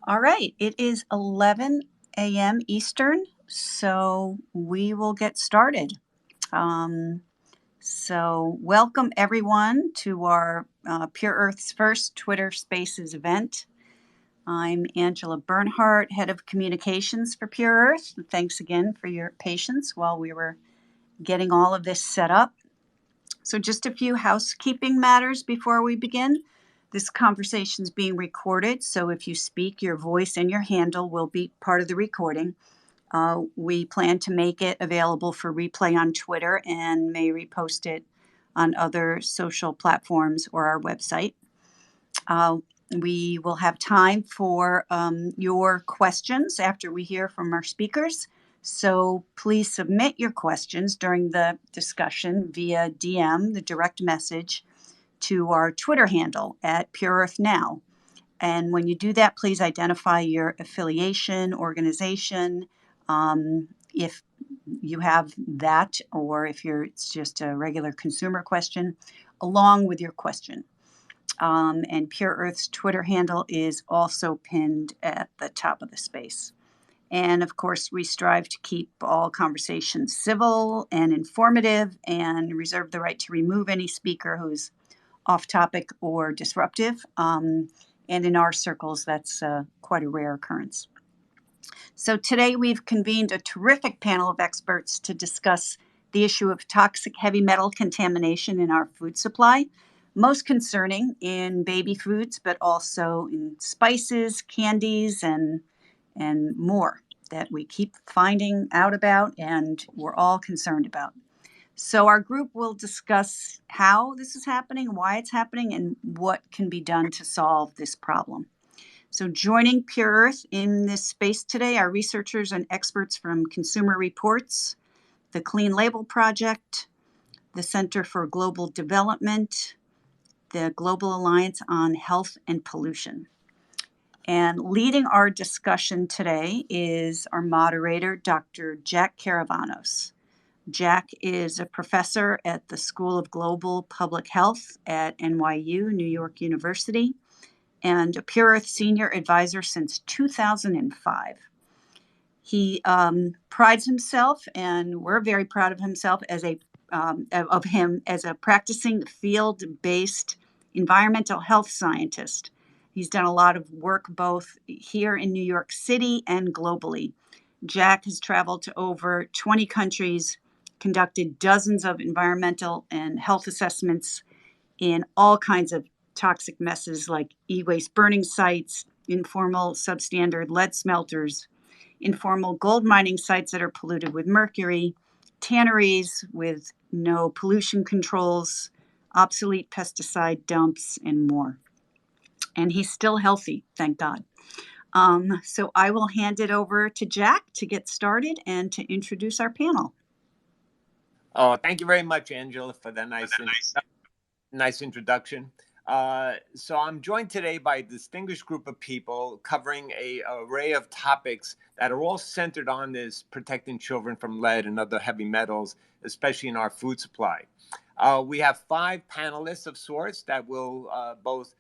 All right, it is 11 a.m. Eastern, so we will get started. Welcome everyone to our Pure Earth's first Twitter Spaces event. I'm Angela Bernhardt, Head of Communications for Pure Earth. Thanks again for your patience while we were getting all of this set up. So just a few housekeeping matters before we begin. This conversation is being recorded, so if you speak, your voice and your handle will be part of the recording. We plan to make it available for replay on Twitter and may repost it on other social platforms or our website. We will have time for your questions after we hear from our speakers. So please submit your questions during the discussion via DM, the direct message, to our Twitter handle at Pure Earth Now. And when you do that, please identify your affiliation, organization, if you have that, or if it's just a regular consumer question, along with your question. And Pure Earth's Twitter handle is also pinned at the top of the space. And of course, we strive to keep all conversations civil and informative and reserve the right to remove any speaker who's off topic or disruptive. And in our circles, that's quite a rare occurrence. So today we've convened a terrific panel of experts to discuss the issue of toxic heavy metal contamination in our food supply, most concerning in baby foods, but also in spices, candies, and more that we keep finding out about and we're all concerned about. So our group will discuss how this is happening, why it's happening, and what can be done to solve this problem. So joining Pure Earth in this space today are researchers and experts from Consumer Reports, the Clean Label Project, the Center for Global Development, the Global Alliance on Health and Pollution. And leading our discussion today is our moderator, Dr. Jack Caravanos. Jack is a professor at the School of Global Public Health at NYU, New York University, and a Pure Earth senior advisor since 2005. He prides himself, and we're very proud of himself as him as a practicing field-based environmental health scientist. He's done a lot of work both here in New York City and globally. Jack has traveled to over 20 countries, conducted dozens of environmental and health assessments in all kinds of toxic messes like e-waste burning sites, informal substandard lead smelters, informal gold mining sites that are polluted with mercury, tanneries with no pollution controls, obsolete pesticide dumps, and more. And he's still healthy, thank God. So I will hand it over to Jack to get started and to introduce our panel. Oh, thank you very much, Angela, for that nice introduction. So I'm joined today by a distinguished group of people covering an array of topics that are all centered on this protecting children from lead and other heavy metals, especially in our food supply. We have 5 panelists of sorts that will both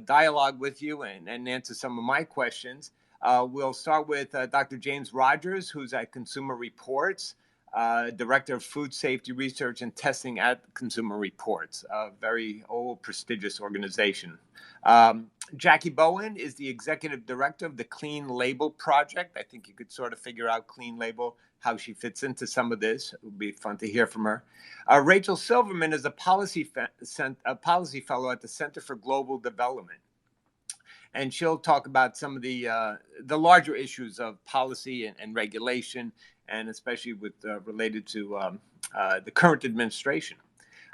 dialogue with you and answer some of my questions. We'll start with Dr. James Rogers, who's at Consumer Reports, Director of Food Safety Research and Testing at Consumer Reports, a very old, prestigious organization. Jackie Bowen is the Executive Director of the Clean Label Project. I think you could sort of figure out Clean Label, how she fits into some of this. It would be fun to hear from her. Rachael Silverman is a policy fellow at the Center for Global Development. And she'll talk about some of the larger issues of policy and regulation, and especially with related to the current administration.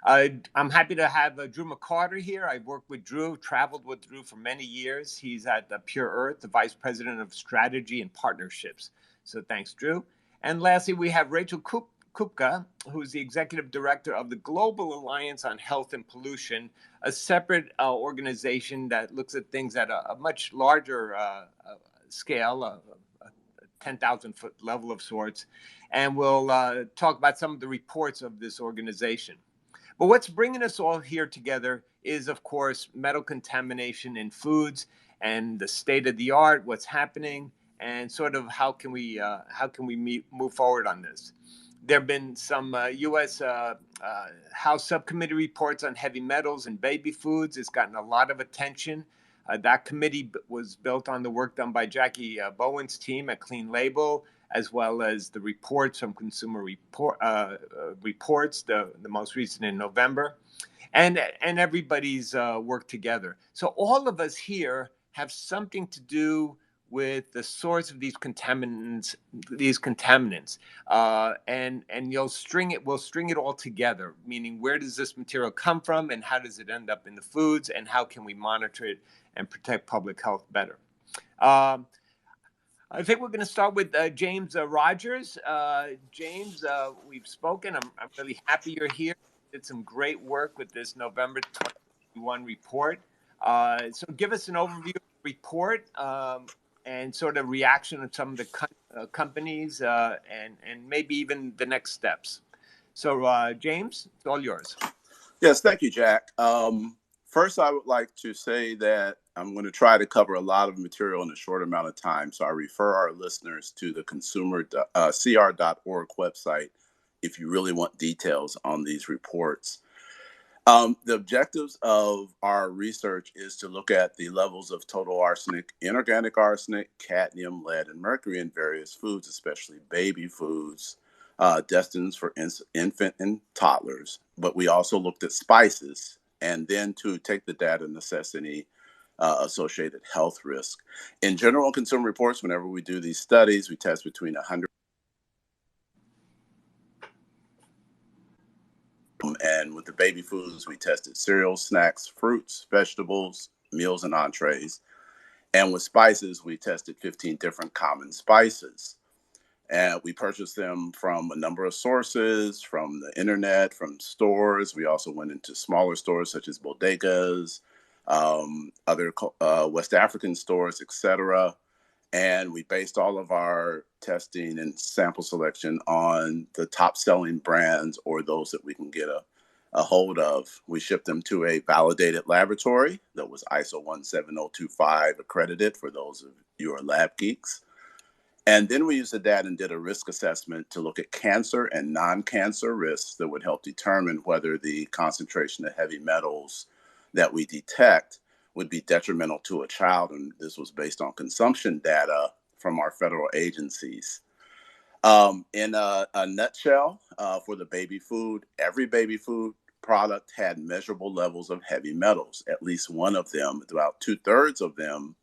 I'm happy to have Drew McCartor here. I've worked with Drew, traveled with Drew for many years. He's at Pure Earth, the Vice President of Strategy and Partnerships. So thanks, Drew. And lastly, we have Rachael Kupka, who's the Executive Director of the Global Alliance on Health and Pollution, a separate organization that looks at things at a much larger scale, a 10,000-foot level of sorts, and we'll talk about some of the reports of this organization. But what's bringing us all here together is, of course, metal contamination in foods and the state of the art, what's happening, and sort of how can we move forward on this. There have been some U.S. House Subcommittee reports on heavy metals and baby foods. It's gotten a lot of attention. That committee was built on the work done by Jackie Bowen's team at Clean Label, as well as the reports from Consumer Reports, the most recent in November, and everybody's worked together. So all of us here have something to do with the source of these contaminants, and we'll string it all together. Meaning, where does this material come from, and how does it end up in the foods, and how can we monitor it and protect public health better? I think we're going to start with James Rogers. James, we've spoken. I'm really happy you're here. You did some great work with this November 2021 report. So give us an overview of the report and sort of reaction of some of the companies and maybe even the next steps. So James, it's all yours. Yes, thank you, Jack. First, I would like to say that I'm going to try to cover a lot of material in a short amount of time. So I refer our listeners to the consumer.cr.org website if you really want details on these reports. The objectives of our research is to look at the levels of total arsenic, inorganic arsenic, cadmium, lead, and mercury in various foods, especially baby foods, destined for infant and toddlers. But we also looked at spices, and then to take the data and assess any associated health risk. In general consumer reports, whenever we do these studies, we test between 100 and with the baby foods, we tested cereals, snacks, fruits, vegetables, meals, and entrees. And with spices, we tested 15 different common spices. And we purchased them from a number of sources, from the internet, from stores. We also went into smaller stores such as bodegas, other West African stores, etc. And we based all of our testing and sample selection on the top selling brands or those that we can get a hold of. We shipped them to a validated laboratory that was ISO 17025 accredited for those of you who are lab geeks. And then we used the data and did a risk assessment to look at cancer and non-cancer risks that would help determine whether the concentration of heavy metals that we detect would be detrimental to a child. And this was based on consumption data from our federal agencies. In a nutshell, for the baby food, every baby food product had measurable levels of heavy metals. At least one of them, about 2/3 of them,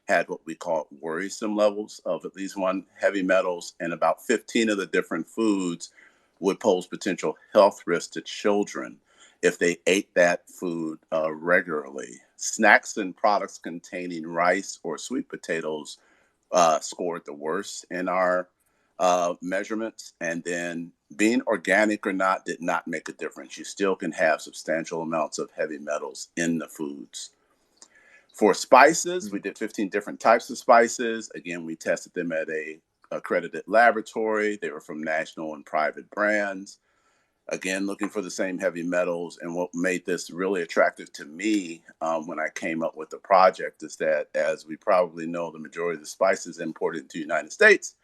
had what we call worrisome levels of at least one heavy metals, and about 15 of the different foods would pose potential health risks to children if they ate that food regularly. Snacks and products containing rice or sweet potatoes scored the worst in our measurements. And then being organic or not did not make a difference. You still can have substantial amounts of heavy metals in the foods. For spices, we did 15 different types of spices. Again, we tested them at a accredited laboratory. They were from national and private brands. Again, looking for the same heavy metals. And what made this really attractive to me when I came up with the project is that, as we probably know, the majority of the spices imported into the United States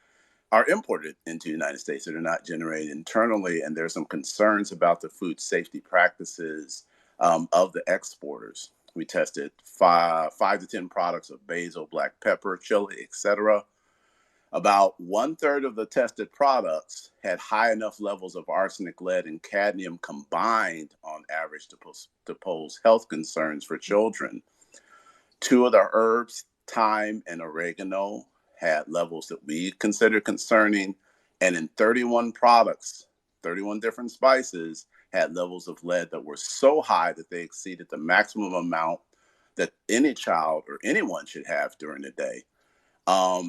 are imported into the United States. They're not generated internally. And there's some concerns about the food safety practices of the exporters. We tested five to 10 products of basil, black pepper, chili, etc. About 1/3 of the tested products had high enough levels of arsenic, lead, and cadmium combined on average to pose health concerns for children. 2 of the herbs, thyme and oregano, had levels that we consider concerning. And in 31 products, 31 different spices, had levels of lead that were so high that they exceeded the maximum amount that any child or anyone should have during the day.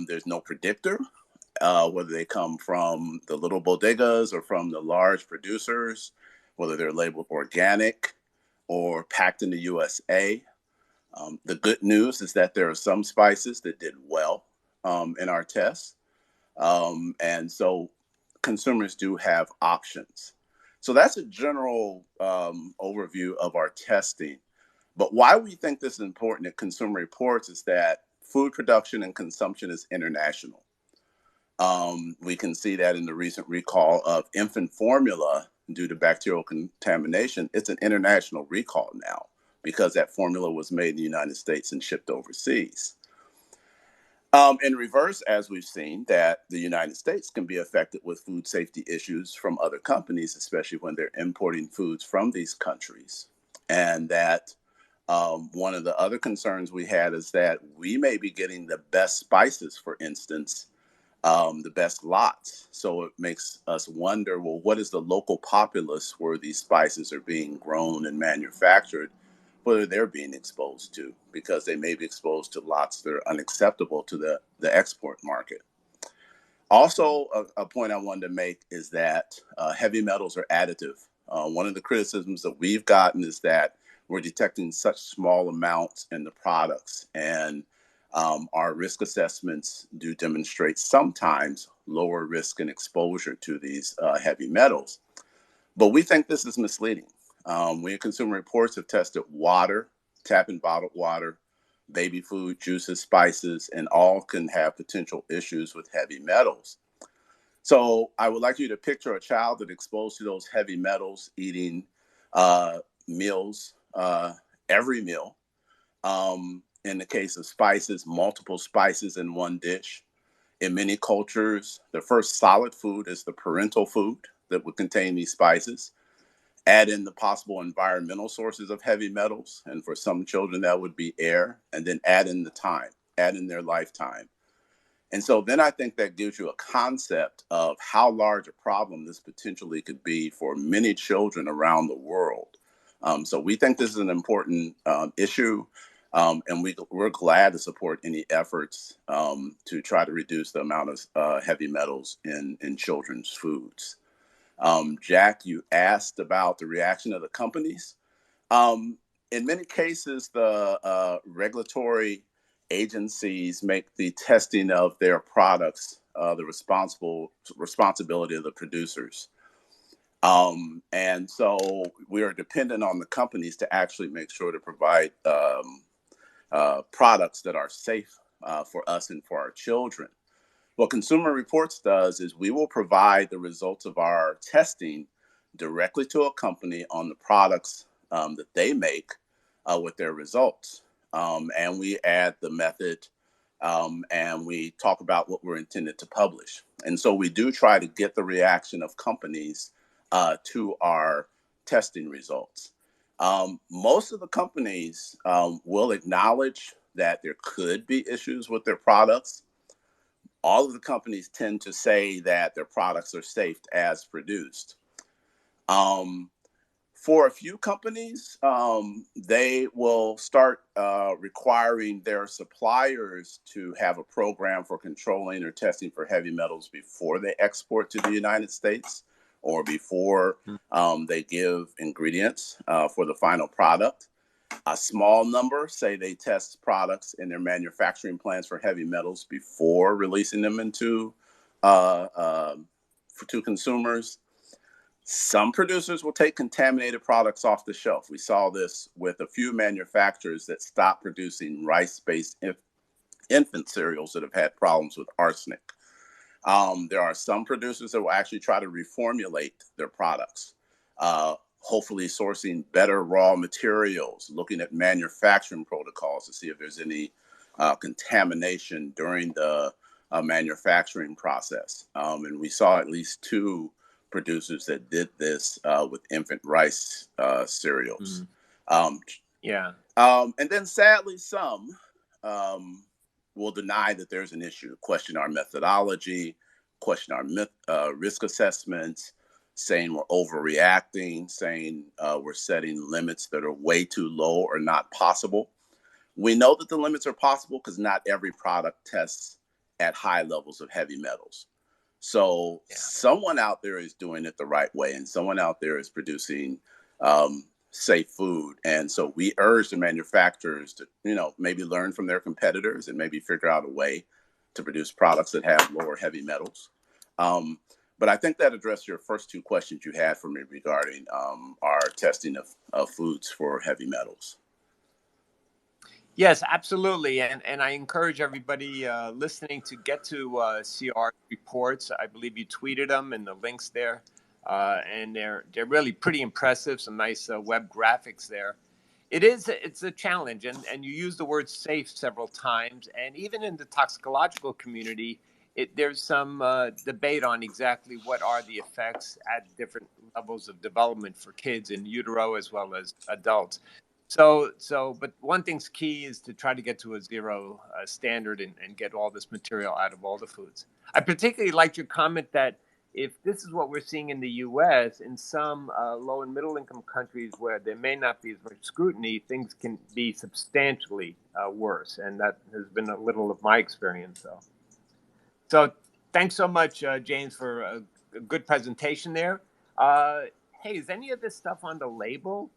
There's no predictor, whether they come from the little bodegas or from the large producers, whether they're labeled organic or packed in the USA. The good news is that there are some spices that did well in our tests. And so consumers do have options. So that's a general overview of our testing. But why we think this is important at Consumer Reports is that food production and consumption is international. We can see that in the recent recall of infant formula due to bacterial contamination. It's an international recall now because that formula was made in the United States and shipped overseas. In reverse, as we've seen, that the United States can be affected with food safety issues from other companies, especially when they're importing foods from these countries. And that one of the other concerns we had is that we may be getting the best spices, for instance, the best lots. So it makes us wonder, well, what is the local populace where these spices are being grown and manufactured, whether they're being exposed to, because they may be exposed to lots that are unacceptable to the export market. Also, a point I wanted to make is that heavy metals are additive. One of the criticisms that we've gotten is that we're detecting such small amounts in the products, and our risk assessments do demonstrate sometimes lower risk and exposure to these heavy metals. But we think this is misleading. We at Consumer Reports have tested water, tap and bottled water, baby food, juices, spices, and all can have potential issues with heavy metals. So I would like you to picture a child that's exposed to those heavy metals eating meals, every meal. In the case of spices, multiple spices in one dish. In many cultures, the first solid food is the parental food that would contain these spices. Add in the possible environmental sources of heavy metals. And for some children, that would be air. And then add in the time, add in their lifetime. And so then I think that gives you a concept of how large a problem this potentially could be for many children around the world. So we think this is an important issue. And we're glad to support any efforts to try to reduce the amount of heavy metals in children's foods. Jack, you asked about the reaction of the companies. In many cases, the regulatory agencies make the testing of their products the responsibility of the producers. And so we are dependent on the companies to actually make sure to provide products that are safe for us and for our children. What Consumer Reports does is we will provide the results of our testing directly to a company on the products that they make with their results. And we add the method and we talk about what we're intended to publish. And so we do try to get the reaction of companies to our testing results. Most of the companies will acknowledge that there could be issues with their products. All of the companies tend to say that their products are safe as produced. For a few companies, they will start requiring their suppliers to have a program for controlling or testing for heavy metals before they export to the United States or before they give ingredients for the final product. A small number say they test products in their manufacturing plants for heavy metals before releasing them into to consumers. Some producers will take contaminated products off the shelf. We saw this with a few manufacturers that stopped producing rice-based infant cereals that have had problems with arsenic. There are some producers that will actually try to reformulate their products, hopefully sourcing better raw materials, looking at manufacturing protocols to see if there's any contamination during the manufacturing process. And we saw at least 2 producers that did this with infant rice cereals. And then sadly, some will deny that there's an issue, question our methodology, question our risk assessments, saying we're overreacting, saying we're setting limits that are way too low or not possible. We know that the limits are possible because not every product tests at high levels of heavy metals. So someone out there is doing it the right way, and someone out there is producing safe food. And so we urge the manufacturers to, maybe learn from their competitors and maybe figure out a way to produce products that have lower heavy metals. But I think that addressed your first 2 questions you had for me regarding our testing of foods for heavy metals. Yes, absolutely. And I encourage everybody listening to get to see our reports. I believe you tweeted them and the links there. And they're really pretty impressive. Some nice web graphics there. It's a challenge. And you use the word safe several times. And even in the toxicological community, there's some debate on exactly what are the effects at different levels of development for kids in utero as well as adults. But one thing's key is to try to get to a zero standard and get all this material out of all the foods. I particularly liked your comment that if this is what we're seeing in the U.S., in some low and middle income countries where there may not be as much scrutiny, things can be substantially worse. And that has been a little of my experience. So thanks so much, James, for a good presentation there. Hey, is any of this stuff on the label?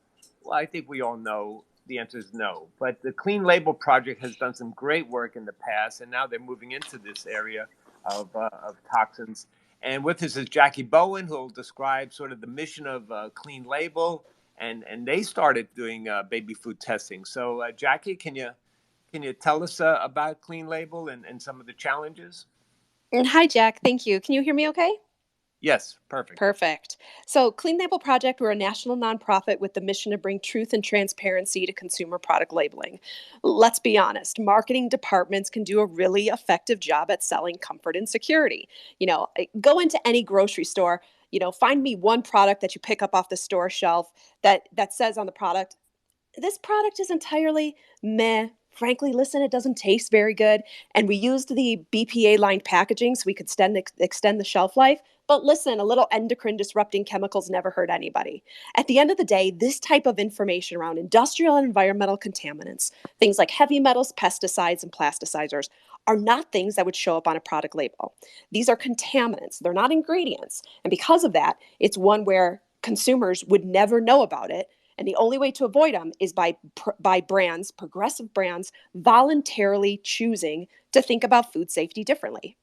Well, I think we all know the answer is no. But the Clean Label Project has done some great work in the past, and now they're moving into this area of toxins. And with us is Jackie Bowen, who will describe sort of the mission of Clean Label, and they started doing baby food testing. So, Jackie, can you tell us about Clean Label and some of the challenges? Hi, Jack. Thank you. Can you hear me okay? Yes, perfect. Perfect. So, Clean Label Project, we're a national nonprofit with the mission to bring truth and transparency to consumer product labeling. Let's be honest, marketing departments can do a really effective job at selling comfort and security. Go into any grocery store, find me one product that you pick up off the store shelf that says on the product, this product is entirely meh. Frankly, listen, it doesn't taste very good. And we used the BPA lined packaging so we could extend the shelf life. But listen, a little endocrine disrupting chemicals never hurt anybody. At the end of the day, this type of information around industrial and environmental contaminants, things like heavy metals, pesticides, and plasticizers, are not things that would show up on a product label. These are contaminants, they're not ingredients. And because of that, it's one where consumers would never know about it. And the only way to avoid them is by brands, progressive brands, voluntarily choosing to think about food safety differently.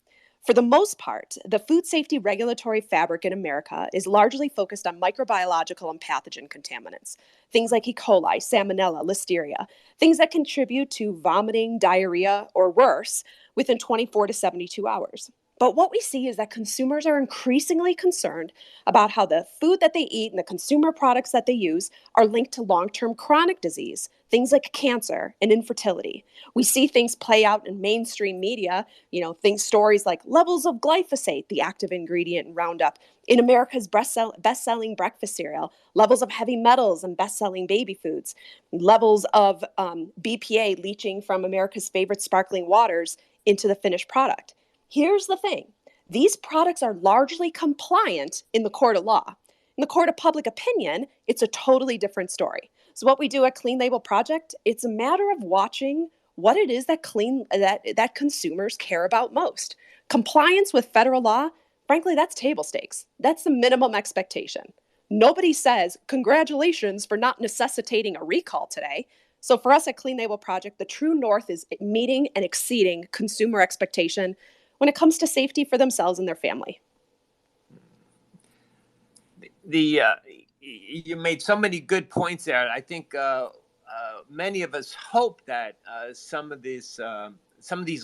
For the most part, the food safety regulatory fabric in America is largely focused on microbiological and pathogen contaminants, things like E. coli, salmonella, listeria, things that contribute to vomiting, diarrhea, or worse within 24 to 72 hours. But what we see is that consumers are increasingly concerned about how the food that they eat and the consumer products that they use are linked to long-term chronic disease, things like cancer and infertility. We see things play out in mainstream media, stories like levels of glyphosate, the active ingredient in Roundup, in America's best-selling breakfast cereal, levels of heavy metals in best-selling baby foods, levels of BPA leaching from America's favorite sparkling waters into the finished product. Here's the thing. These products are largely compliant in the court of law. In the court of public opinion, it's a totally different story. So what we do at Clean Label Project, it's a matter of watching what it is that consumers care about most. Compliance with federal law, frankly, that's table stakes. That's the minimum expectation. Nobody says, congratulations for not necessitating a recall today. So for us at Clean Label Project, the true north is meeting and exceeding consumer expectation when it comes to safety for themselves and their family. You made so many good points there. I think many of us hope that some of these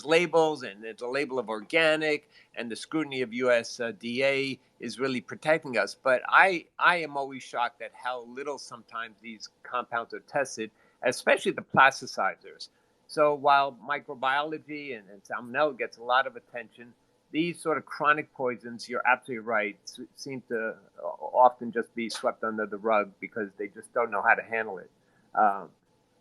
labels, and it's a label of organic, and the scrutiny of USDA is really protecting us. But I am always shocked at how little sometimes these compounds are tested, especially the plasticizers. So while microbiology and salmonella gets a lot of attention, these sort of chronic poisons, you're absolutely right, seem to often just be swept under the rug because they just don't know how to handle it.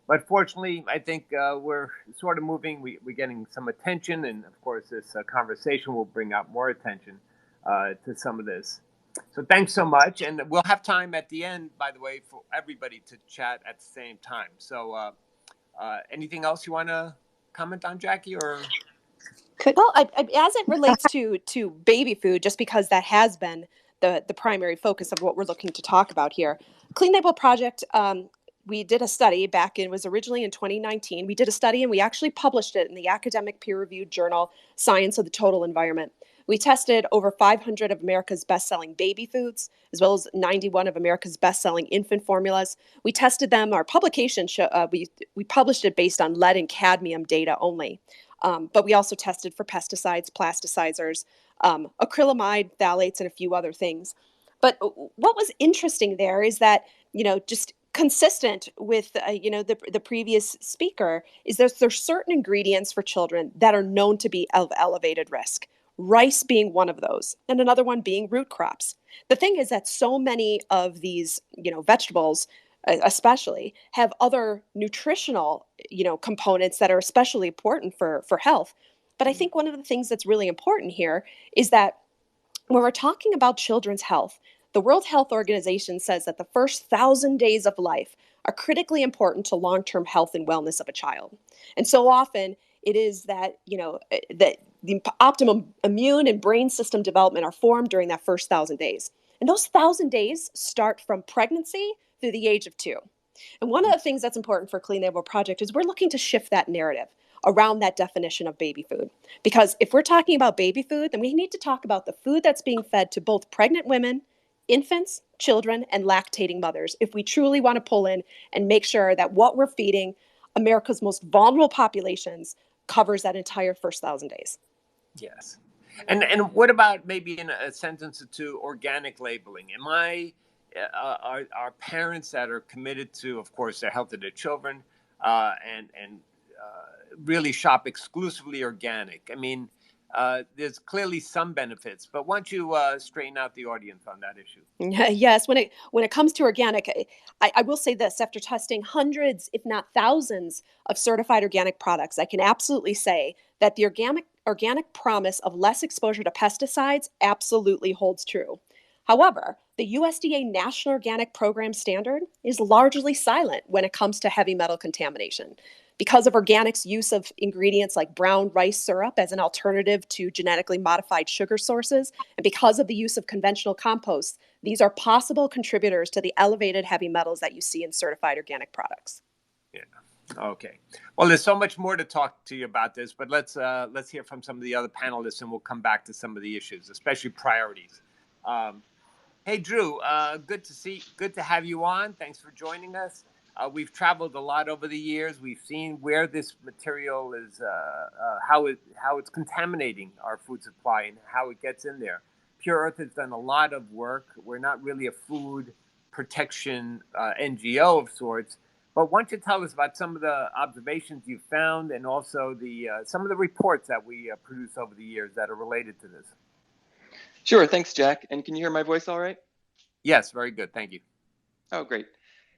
But fortunately, I think we're sort of moving. We're getting some attention, and of course, this conversation will bring out more attention to some of this. So thanks so much, and we'll have time at the end, by the way, for everybody to chat at the same time. So anything else you want to comment on, Jackie, or? Well, as it relates to baby food, just because that has been the primary focus of what we're looking to talk about here, Clean Label Project, we did a study it was originally in 2019. We did a study and we actually published it in the academic peer-reviewed journal, Science of the Total Environment. We tested over 500 of America's best-selling baby foods, as well as 91 of America's best-selling infant formulas. We tested them. Our publication, we published it based on lead and cadmium data only. But we also tested for pesticides, plasticizers, acrylamide, phthalates, and a few other things. But what was interesting there is that, just consistent with, the previous speaker, is there's certain ingredients for children that are known to be of elevated risk. Rice being one of those, and another one being root crops. The thing is that so many of these, vegetables, especially, have other nutritional, components that are especially important for health. But I think one of the things that's really important here is that when we're talking about children's health, the World Health Organization says that the first 1,000 days of life are critically important to long-term health and wellness of a child. And so often it is that, that the optimum immune and brain system development are formed during that first 1,000 days. And those 1,000 days start from pregnancy through the age of 2. And one of the things that's important for Clean Label Project is we're looking to shift that narrative around that definition of baby food. Because if we're talking about baby food, then we need to talk about the food that's being fed to both pregnant women, infants, children, and lactating mothers, if we truly want to pull in and make sure that what we're feeding America's most vulnerable populations covers that entire first 1,000 days. Yes. And what about, maybe in a sentence or two, organic labeling? Are parents that are committed to, of course, their health of their children, and really shop exclusively organic? I mean, there's clearly some benefits, but why don't you straighten out the audience on that issue? Yes, when it comes to organic, I will say this: after testing hundreds, if not thousands, of certified organic products, I can absolutely say that the organic promise of less exposure to pesticides absolutely holds true. However, the USDA National Organic Program Standard is largely silent when it comes to heavy metal contamination. Because of organic's use of ingredients like brown rice syrup as an alternative to genetically modified sugar sources, and because of the use of conventional compost, these are possible contributors to the elevated heavy metals that you see in certified organic products. Yeah. Okay. Well, there's so much more to talk to you about this, but let's hear from some of the other panelists, and we'll come back to some of the issues, especially priorities. Hey, Drew, good to have you on. Thanks for joining us. We've traveled a lot over the years. We've seen where this material is, how it's contaminating our food supply and how it gets in there. Pure Earth has done a lot of work. We're not really a food protection NGO of sorts, but why don't you tell us about some of the observations you found, and also some of the reports that we produce over the years that are related to this? Sure. Thanks, Jack. And can you hear my voice all right? Yes, very good. Thank you. Oh, great.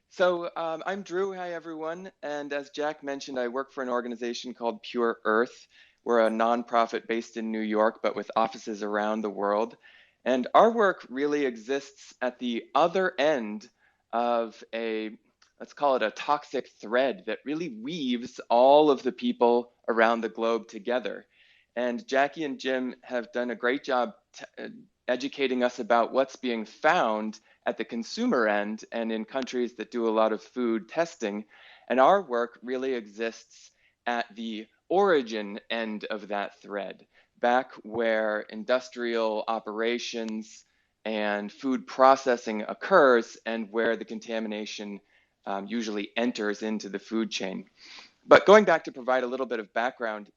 So I'm Drew. Hi, everyone. And as Jack mentioned, I work for an organization called Pure Earth. We're a nonprofit based in New York, but with offices around the world. And our work really exists at the other end of let's call it a toxic thread that really weaves all of the people around the globe together. And Jackie and Jim have done a great job educating us about what's being found at the consumer end and in countries that do a lot of food testing. And our work really exists at the origin end of that thread, back where industrial operations and food processing occurs and where the contamination usually enters into the food chain. But going back to provide a little bit of background,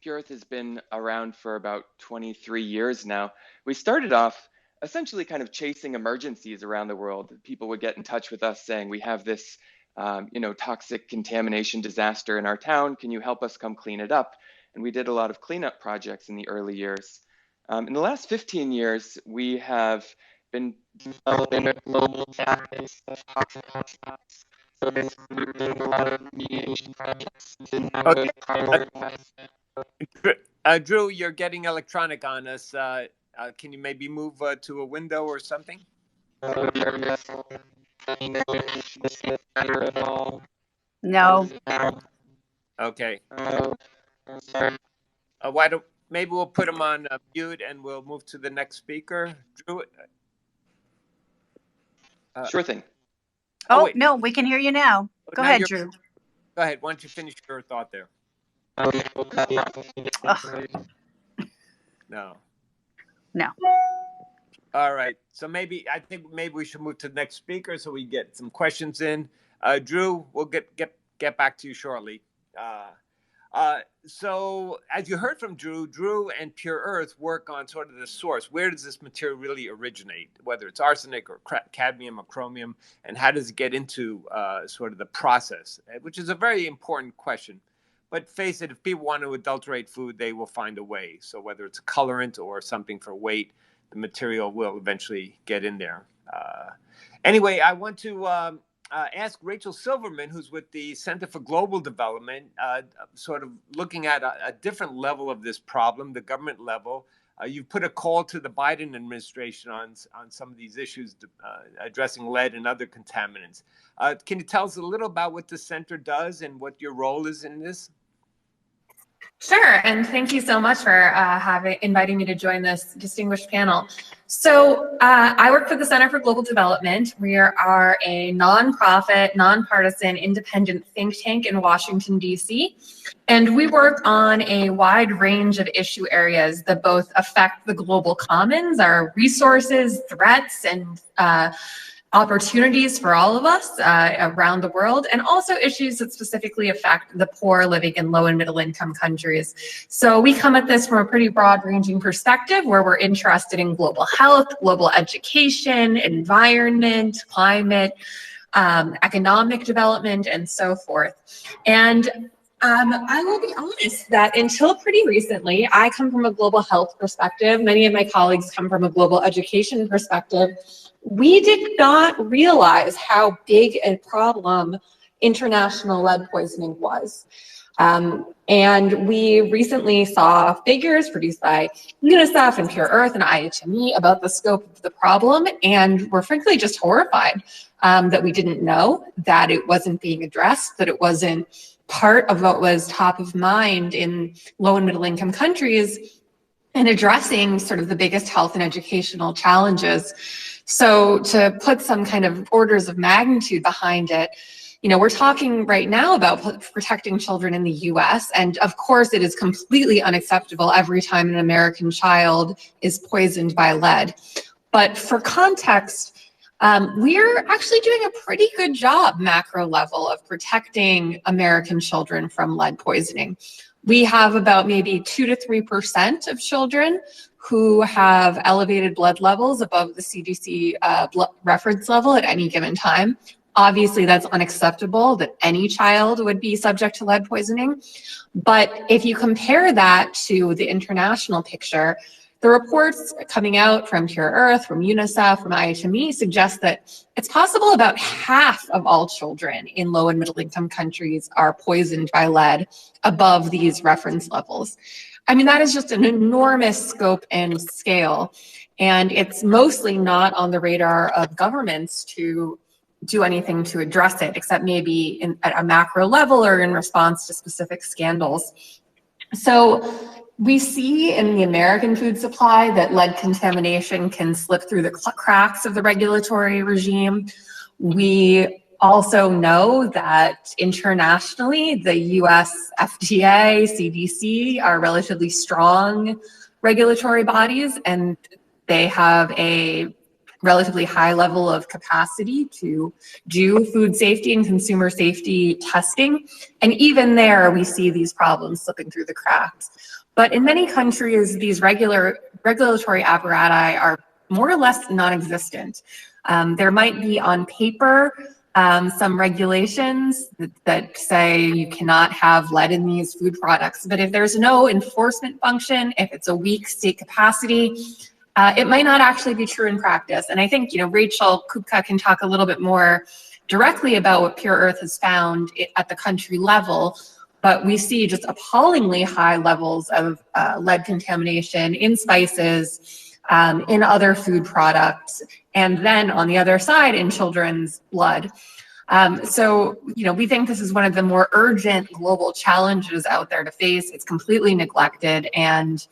Pure Earth has been around for about 23 years now. We started off essentially kind of chasing emergencies around the world. People would get in touch with us saying, we have this toxic contamination disaster in our town. Can you help us come clean it up? And we did a lot of cleanup projects in the early years. In the last 15 years, we have been developing a global database of toxic hotspots. So basically, we're doing a lot of remediation projects. Drew, you're getting electronic on us. Can you maybe move to a window or something? No. Okay. Maybe we'll put him on mute and we'll move to the next speaker. Drew. Sure thing. Oh, no, we can hear you now. Go ahead, Drew. Go ahead. Why don't you finish your thought there? Ugh. No. No. All right. So I think maybe we should move to the next speaker so we get some questions in. Drew, we'll get back to you shortly. So as you heard from Drew and Pure Earth work on sort of the source. Where does this material really originate, whether it's arsenic or cadmium or chromium, and how does it get into sort of the process, which is a very important question. But face it, if people want to adulterate food, they will find a way. So whether it's a colorant or something for weight, the material will eventually get in there. Anyway, I want to ask Rachael Silverman, who's with the Center for Global Development, sort of looking at a different level of this problem, the government level. You've put a call to the Biden administration on some of these issues, addressing lead and other contaminants. Can you tell us a little about what the center does and what your role is in this? Sure, and thank you so much for inviting me to join this distinguished panel. So I work for the Center for Global Development. We are a nonprofit, nonpartisan, independent think tank in Washington, D.C., and we work on a wide range of issue areas that both affect the global commons, our resources, threats, and opportunities for all of us around the world, and also issues that specifically affect the poor living in low and middle income countries. So we come at this from a pretty broad ranging perspective where we're interested in global health, global education, environment, climate, economic development, and so forth. And I will be honest that until pretty recently, I come from a global health perspective. Many of my colleagues come from a global education perspective. We did not realize how big a problem international lead poisoning was. And we recently saw figures produced by UNICEF and Pure Earth and IHME about the scope of the problem, and we're frankly just horrified that we didn't know, that it wasn't being addressed, that it wasn't part of what was top of mind in low and middle income countries and addressing sort of the biggest health and educational challenges. So to put some kind of orders of magnitude behind it, you know, we're talking right now about protecting children in the US, and of course it is completely unacceptable every time an American child is poisoned by lead. But for context, we're actually doing a pretty good job macro level of protecting American children from lead poisoning. We have about maybe 2 to 3% of children who have elevated blood levels above the CDC blood reference level at any given time. Obviously, that's unacceptable that any child would be subject to lead poisoning. But if you compare that to the international picture, the reports coming out from Pure Earth, from UNICEF, from IHME suggest that it's possible about half of all children in low and middle income countries are poisoned by lead above these reference levels. I mean, that is just an enormous scope and scale, and it's mostly not on the radar of governments to do anything to address it, except maybe at a macro level or in response to specific scandals. So we see in the American food supply that lead contamination can slip through the cracks of the regulatory regime. We also know that internationally, the US FDA, CDC are relatively strong regulatory bodies, and they have a relatively high level of capacity to do food safety and consumer safety testing. And even there, we see these problems slipping through the cracks. But in many countries, these regulatory apparati are more or less non-existent. There might be on paper some regulations that say you cannot have lead in these food products, but if there's no enforcement function, if it's a weak state capacity, it might not actually be true in practice. And I think, you know, Rachael Kupka can talk a little bit more directly about what Pure Earth has found at the country level, but we see just appallingly high levels of lead contamination in spices, in other food products, and then on the other side in children's blood. So, you know, we think this is one of the more urgent global challenges out there to face. It's completely neglected, and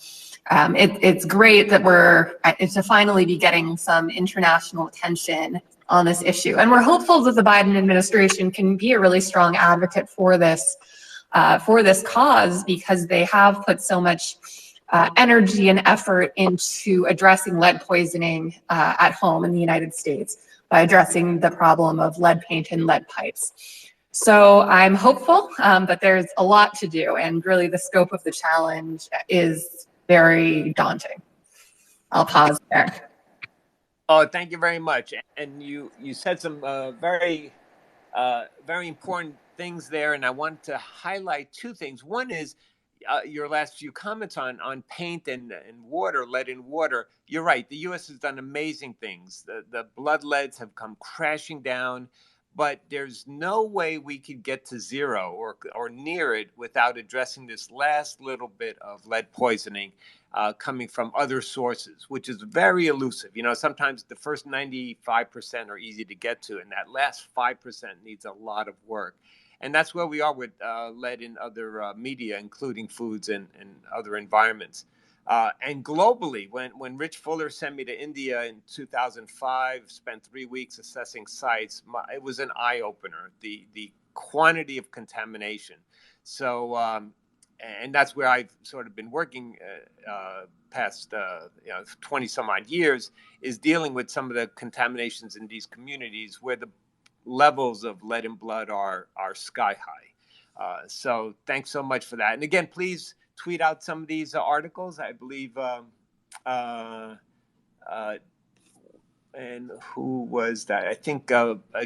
it's great that we're to finally be getting some international attention on this issue. And we're hopeful that the Biden administration can be a really strong advocate for this cause, because they have put so much energy and effort into addressing lead poisoning at home in the United States by addressing the problem of lead paint and lead pipes. So I'm hopeful, but there's a lot to do, and really the scope of the challenge is very daunting. I'll pause there. Oh, thank you very much. And you said some very important things there, and I want to highlight two things. One is your last few comments on paint and water, lead in water. You're right. The U.S. has done amazing things. The blood leads have come crashing down, but there's no way we could get to zero or near it without addressing this last little bit of lead poisoning coming from other sources, which is very elusive. You know, sometimes the first 95% are easy to get to, and that last 5% needs a lot of work. And that's where we are with lead in other media, including foods and other environments. And globally, when Rich Fuller sent me to India in 2005, spent 3 weeks assessing sites, it was an eye-opener, the quantity of contamination. So, and that's where I've sort of been working past 20 some odd years, is dealing with some of the contaminations in these communities where the levels of lead in blood are sky high. So thanks so much for that. And again, please tweet out some of these articles. I believe, and who was that? I think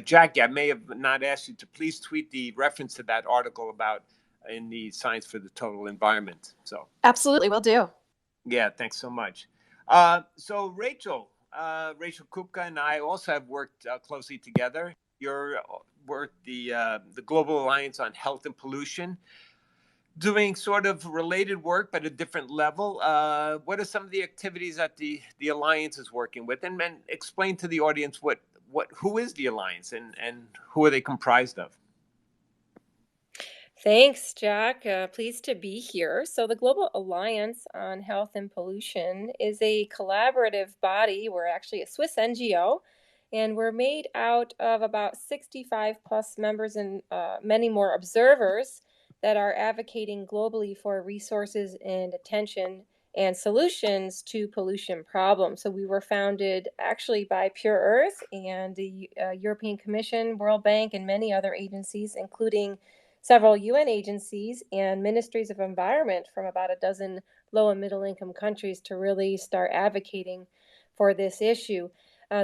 Jackie, I may have not asked you to please tweet the reference to that article about in the Science for the Total Environment. So Absolutely, will do. Yeah, thanks so much. So Rachael Kupka and I also have worked closely together. Your work, the Global Alliance on Health and Pollution, doing sort of related work, but a different level. What are some of the activities that the Alliance is working with? And explain to the audience who is the Alliance and who are they comprised of? Thanks, Jack. Pleased to be here. So the Global Alliance on Health and Pollution is a collaborative body. We're actually a Swiss NGO, and we're made out of about 65 plus members and many more observers that are advocating globally for resources and attention and solutions to pollution problems. So we were founded actually by Pure Earth and the European Commission, World Bank, and many other agencies, including several UN agencies and ministries of environment from about a dozen low and middle income countries to really start advocating for this issue.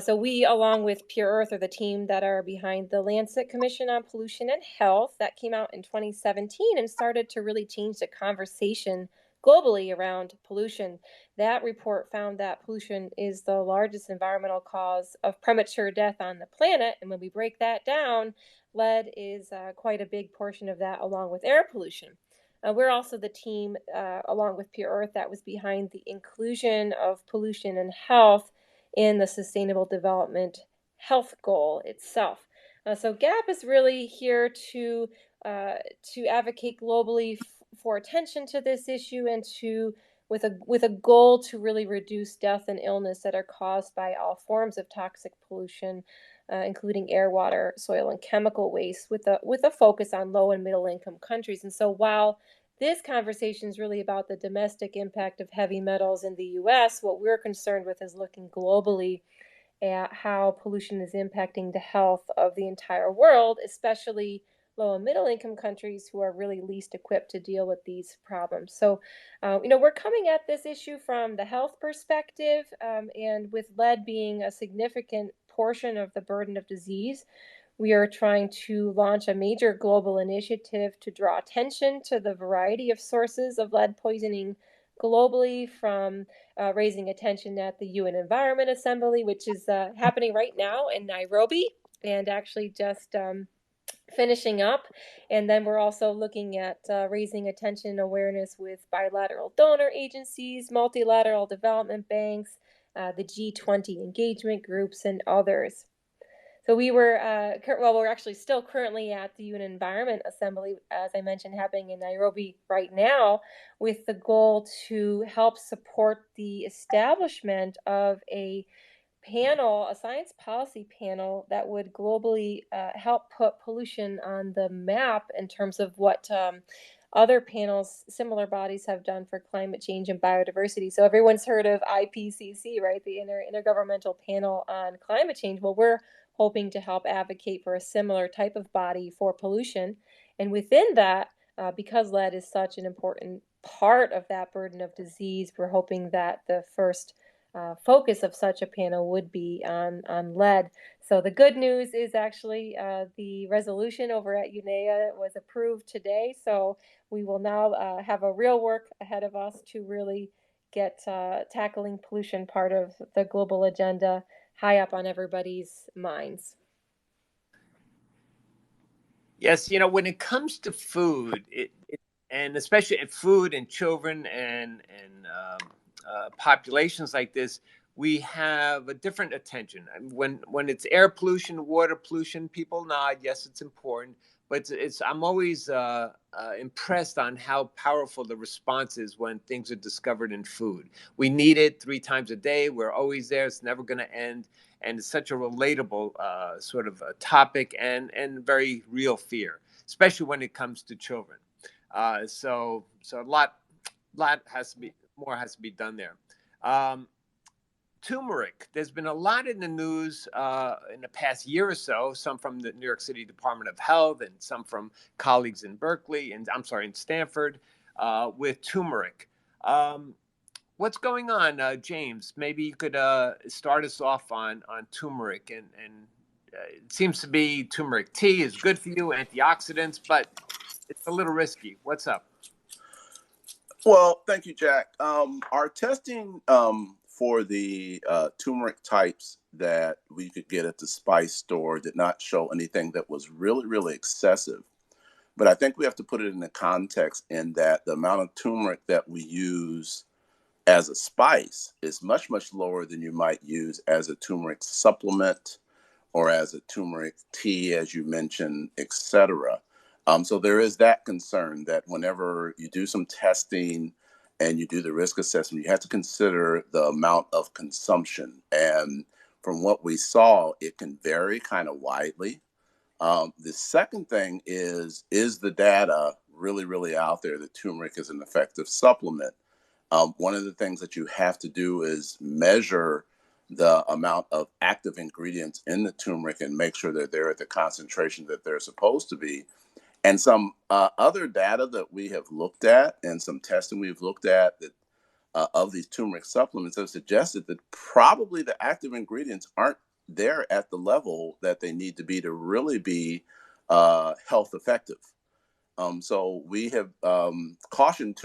So we, along with Pure Earth, are the team that are behind the Lancet Commission on Pollution and Health that came out in 2017 and started to really change the conversation globally around pollution. That report found that pollution is the largest environmental cause of premature death on the planet. And when we break that down, lead is quite a big portion of that, along with air pollution. We're also the team, along with Pure Earth, that was behind the inclusion of pollution and health in the Sustainable Development Health Goal itself. So GAHP is really here to advocate globally for attention to this issue and with a goal to really reduce death and illness that are caused by all forms of toxic pollution, including air, water, soil, and chemical waste, with a focus on low and middle income countries. And so while this conversation is really about the domestic impact of heavy metals in the U.S., what we're concerned with is looking globally at how pollution is impacting the health of the entire world, especially low and middle income countries who are really least equipped to deal with these problems. So, we're coming at this issue from the health perspective, and with lead being a significant portion of the burden of disease, we are trying to launch a major global initiative to draw attention to the variety of sources of lead poisoning globally, from raising attention at the UN Environment Assembly, which is happening right now in Nairobi, and actually just finishing up. And then we're also looking at raising attention and awareness with bilateral donor agencies, multilateral development banks, the G20 engagement groups, and others. So we're actually still currently at the UN Environment Assembly, as I mentioned, happening in Nairobi right now, with the goal to help support the establishment of a science policy panel that would globally help put pollution on the map in terms of what other panels, similar bodies have done for climate change and biodiversity. So everyone's heard of IPCC, right? The Intergovernmental Panel on Climate Change. Well, we're hoping to help advocate for a similar type of body for pollution. And within that, because lead is such an important part of that burden of disease, we're hoping that the first focus of such a panel would be on lead. So the good news is actually the resolution over at UNEA was approved today. So we will now have a real work ahead of us to really get tackling pollution part of the global agenda high up on everybody's minds. Yes, when it comes to food, and especially food and children and populations like this, we have a different attention. When it's air pollution, water pollution, people nod. Yes, it's important, but I'm always impressed on how powerful the response is when things are discovered in food. We need it 3 times a day. We're always there. It's never going to end. And it's such a relatable sort of a topic and very real fear, especially when it comes to children. So a lot has to be done there. Turmeric. There's been a lot in the news in the past year or so, some from the New York City Department of Health and some from colleagues in Berkeley, and in Stanford, with turmeric. What's going on, James? Maybe you could start us off on turmeric. And it seems to be turmeric tea is good for you, antioxidants, but it's a little risky. What's up? Well, thank you, Jack. Our testing for the turmeric types that we could get at the spice store did not show anything that was really, really excessive. But I think we have to put it in the context in that the amount of turmeric that we use as a spice is much, much lower than you might use as a turmeric supplement or as a turmeric tea, as you mentioned, etc. So there is that concern that whenever you do some testing and you do the risk assessment, you have to consider the amount of consumption. And from what we saw, it can vary kind of widely. The second thing is the data really, really out there that turmeric is an effective supplement? One of the things that you have to do is measure the amount of active ingredients in the turmeric and make sure that they're at the concentration that they're supposed to be. And some other data that we have looked at and some testing we've looked at that of these turmeric supplements have suggested that probably the active ingredients aren't there at the level that they need to be to really be health effective. So we have cautioned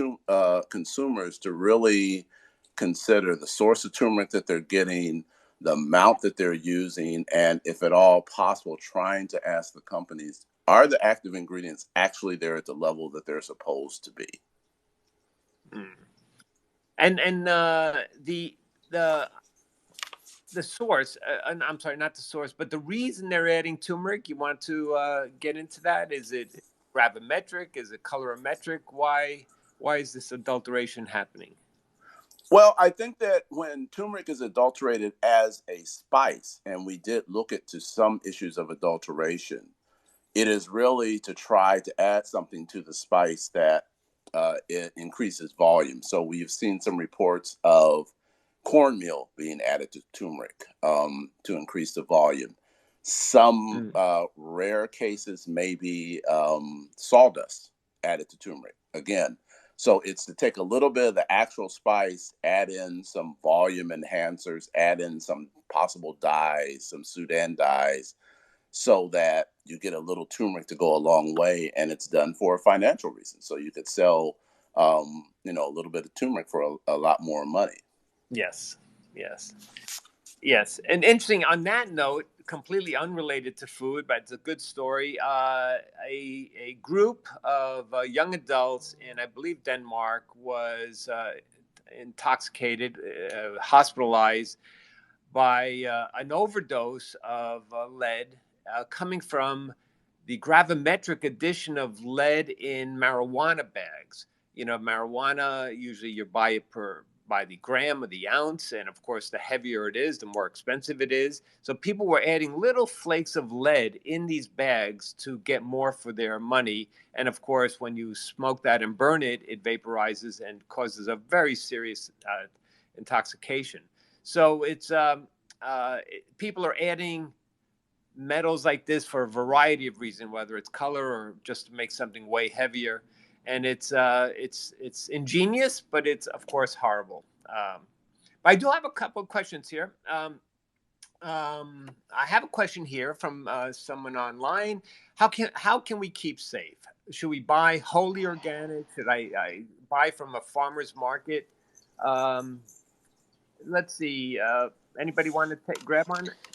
consumers to really consider the source of turmeric that they're getting, the amount that they're using, and if at all possible, trying to ask the companies, are the active ingredients actually there at the level that they're supposed to be? And the source, I'm sorry, not the source, but the reason they're adding turmeric, you want to get into that? Is it gravimetric? Is it colorimetric? Why is this adulteration happening? Well, I think that when turmeric is adulterated as a spice, and we did look into some issues of adulteration, it is really to try to add something to the spice that it increases volume. So we've seen some reports of cornmeal being added to turmeric to increase the volume. Some rare cases may be sawdust added to turmeric. Again, so it's to take a little bit of the actual spice, add in some volume enhancers, add in some possible dyes, some Sudan dyes, so that you get a little turmeric to go a long way, and it's done for a financial reason. So you could sell, a little bit of turmeric for a lot more money. Yes. And interesting on that note, completely unrelated to food, but it's a good story. A group of young adults in, I believe, Denmark was intoxicated, hospitalized by an overdose of lead coming from the gravimetric addition of lead in marijuana bags. Marijuana, usually you buy it per by the gram or the ounce. And of course, the heavier it is, the more expensive it is. So people were adding little flakes of lead in these bags to get more for their money. And of course, when you smoke that and burn it, it vaporizes and causes a very serious intoxication. So it's people are adding metals like this for a variety of reasons, whether it's color or just to make something way heavier. And it's ingenious, but it's of course horrible. But I do have a couple of questions here. I have a question here from someone online. How can we keep safe? Should we buy wholly organic? Should I buy from a farmer's market? Let's see. Anybody want to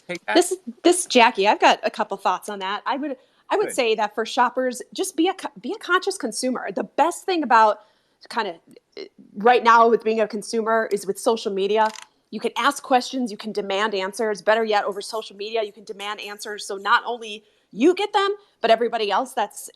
take that? This Jackie, I've got a couple thoughts on that. I would Good. say that for shoppers, just be a conscious consumer. The best thing about kind of right now with being a consumer is with social media. You can ask questions, you can demand answers. Better yet, over social media, you can demand answers. So not only you get them, but everybody else that's,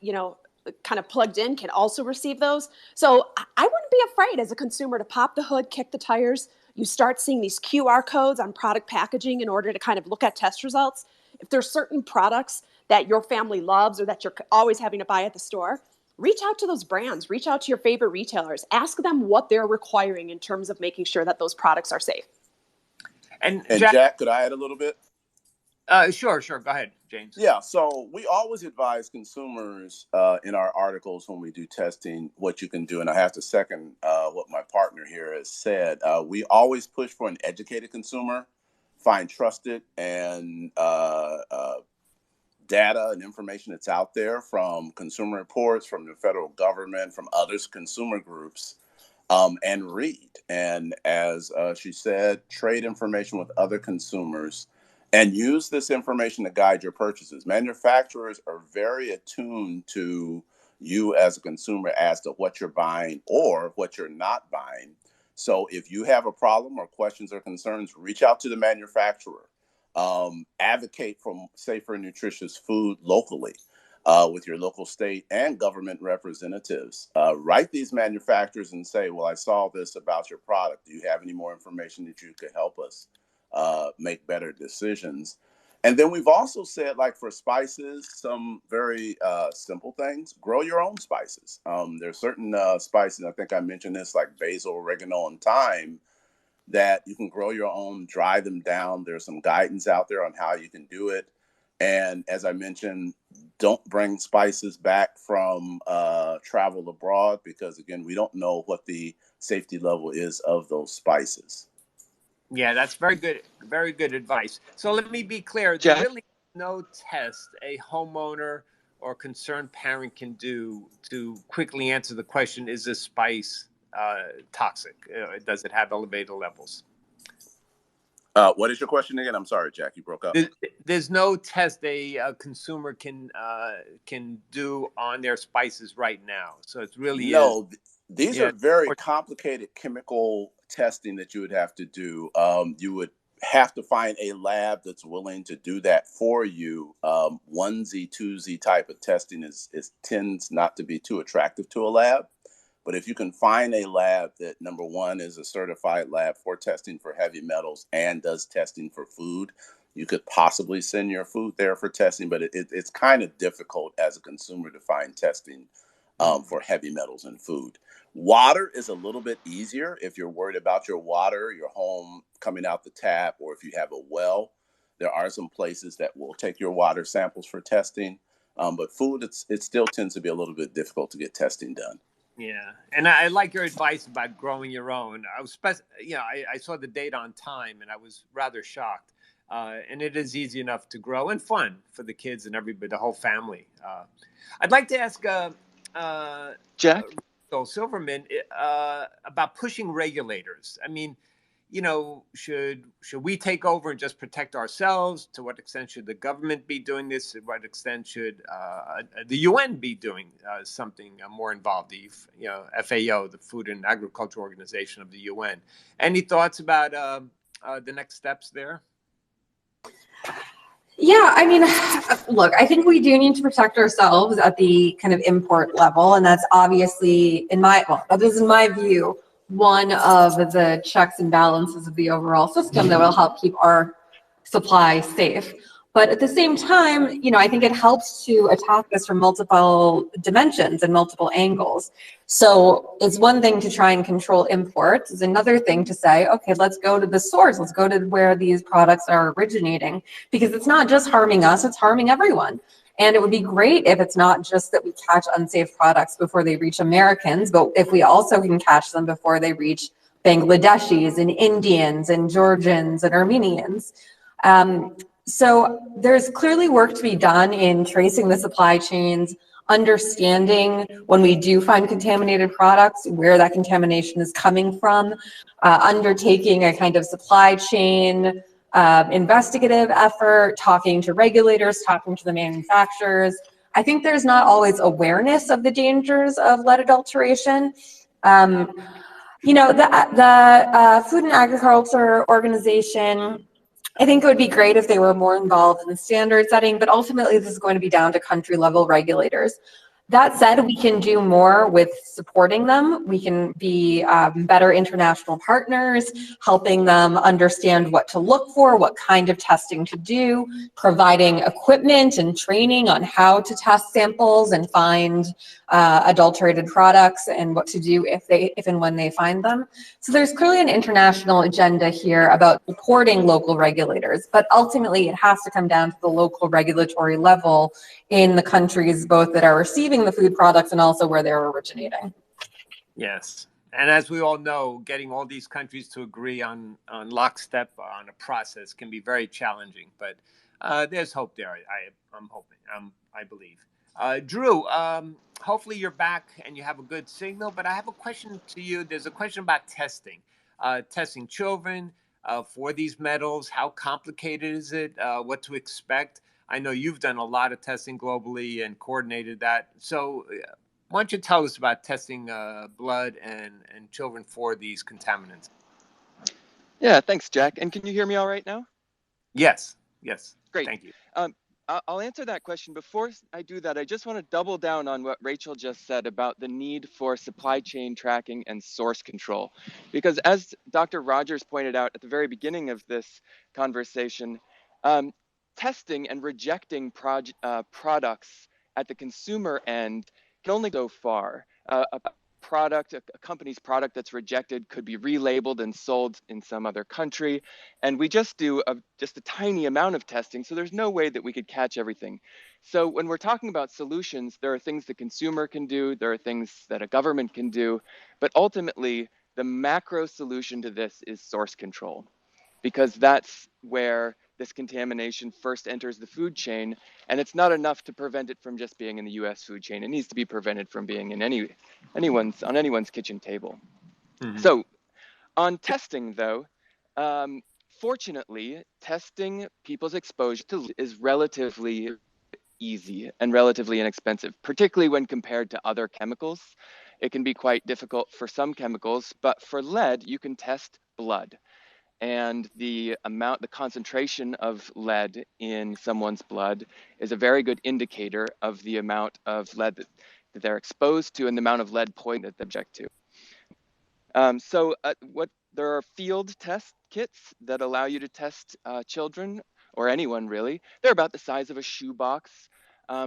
kind of plugged in can also receive those. So I wouldn't be afraid as a consumer to pop the hood, kick the tires. You start seeing these QR codes on product packaging in order to kind of look at test results. If there's certain products that your family loves or that you're always having to buy at the store, reach out to those brands, reach out to your favorite retailers, ask them what they're requiring in terms of making sure that those products are safe. And Jack, could I add a little bit? Sure. Go ahead, James. Yeah, so we always advise consumers in our articles when we do testing what you can do. And I have to second what my partner here has said. We always push for an educated consumer, find trusted and data and information that's out there from Consumer Reports, from the federal government, from others consumer groups, and read. And as she said, trade information with other consumers and use this information to guide your purchases. Manufacturers are very attuned to you as a consumer as to what you're buying or what you're not buying. So if you have a problem or questions or concerns, reach out to the manufacturer. Advocate for safer and nutritious food locally with your local state and government representatives. Write these manufacturers and say, well, I saw this about your product. Do you have any more information that you could help us make better decisions? And then we've also said, like for spices, some very simple things. Grow your own spices. There are certain spices, I think I mentioned this, like basil, oregano, and thyme, that you can grow your own, dry them down. There's some guidance out there on how you can do it. And as I mentioned, don't bring spices back from travel abroad because, again, we don't know what the safety level is of those spices. Yeah, that's very good advice. So let me be clear. Jack? There really is no test a homeowner or concerned parent can do to quickly answer the question, is this spice toxic? Does it have elevated levels? What is your question again? I'm sorry, Jack, you broke up. There's no test a consumer can do on their spices right now. So it's really these are very complicated chemical testing that you would have to do. You would have to find a lab that's willing to do that for you. Onesie, twosie type of testing tends not to be too attractive to a lab. But if you can find a lab that, number one, is a certified lab for testing for heavy metals and does testing for food, you could possibly send your food there for testing. But it's kind of difficult as a consumer to find testing for heavy metals in food. Water is a little bit easier if you're worried about your water, your home coming out the tap, or if you have a well. There are some places that will take your water samples for testing. But food, it still tends to be a little bit difficult to get testing done. Yeah, and I like your advice about growing your own. I saw the data on thyme, and I was rather shocked. And it is easy enough to grow and fun for the kids and everybody, the whole family. I'd like to ask Jack? Silverman about pushing regulators. I mean, should we take over and just protect ourselves? To what extent should the government be doing this? To what extent should the UN be doing something more involved? The FAO, the Food and Agriculture Organization of the UN. Any thoughts about the next steps there? Yeah, I mean, look, I think we do need to protect ourselves at the kind of import level, and that's obviously that is in my view one of the checks and balances of the overall system that will help keep our supply safe. But at the same time, I think it helps to attack this from multiple dimensions and multiple angles. So it's one thing to try and control imports. It's another thing to say, okay, let's go to the source. Let's go to where these products are originating, because it's not just harming us, it's harming everyone. And it would be great if it's not just that we catch unsafe products before they reach Americans, but if we also can catch them before they reach Bangladeshis and Indians and Georgians and Armenians. So there's clearly work to be done in tracing the supply chains, understanding when we do find contaminated products, where that contamination is coming from, undertaking a kind of supply chain investigative effort, talking to regulators, talking to the manufacturers. I think there's not always awareness of the dangers of lead adulteration. The Food and Agriculture Organization, I think it would be great if they were more involved in the standard setting, but ultimately this is going to be down to country level regulators. That said, we can do more with supporting them. We can be better international partners, helping them understand what to look for, what kind of testing to do, providing equipment and training on how to test samples and find adulterated products and what to do if and when they find them. So there's clearly an international agenda here about supporting local regulators, but ultimately it has to come down to the local regulatory level in the countries both that are receiving the food products and also where they're originating. Yes. And as we all know, getting all these countries to agree on lockstep on a process can be very challenging, but there's hope there. I'm hoping, I believe. Drew, hopefully you're back and you have a good signal, but I have a question to you. There's a question about testing children for these metals. How complicated is it? What to expect? I know you've done a lot of testing globally and coordinated that. So why don't you tell us about testing blood and children for these contaminants? Yeah, thanks, Jack. And can you hear me all right now? Yes. Great. Thank you. I'll answer that question. Before I do that, I just want to double down on what Rachel just said about the need for supply chain tracking and source control. Because as Dr. Rogers pointed out at the very beginning of this conversation, testing and rejecting products at the consumer end can only go far. A company's product that's rejected could be relabeled and sold in some other country, and we just do just a tiny amount of testing, so there's no way that we could catch everything. So when we're talking about solutions, there are things the consumer can do, there are things that a government can do, but ultimately the macro solution to this is source control, because that's where this contamination first enters the food chain, and it's not enough to prevent it from just being in the U.S. food chain. It needs to be prevented from being in anyone's kitchen table. Mm-hmm. So on testing, though, fortunately, testing people's exposure to is relatively easy and relatively inexpensive, particularly when compared to other chemicals. It can be quite difficult for some chemicals, but for lead, you can test blood. And the concentration of lead in someone's blood is a very good indicator of the amount of lead that they're exposed to and the amount of lead poison that they're subject to. There are field test kits that allow you to test children or anyone really. They're about the size of a shoebox.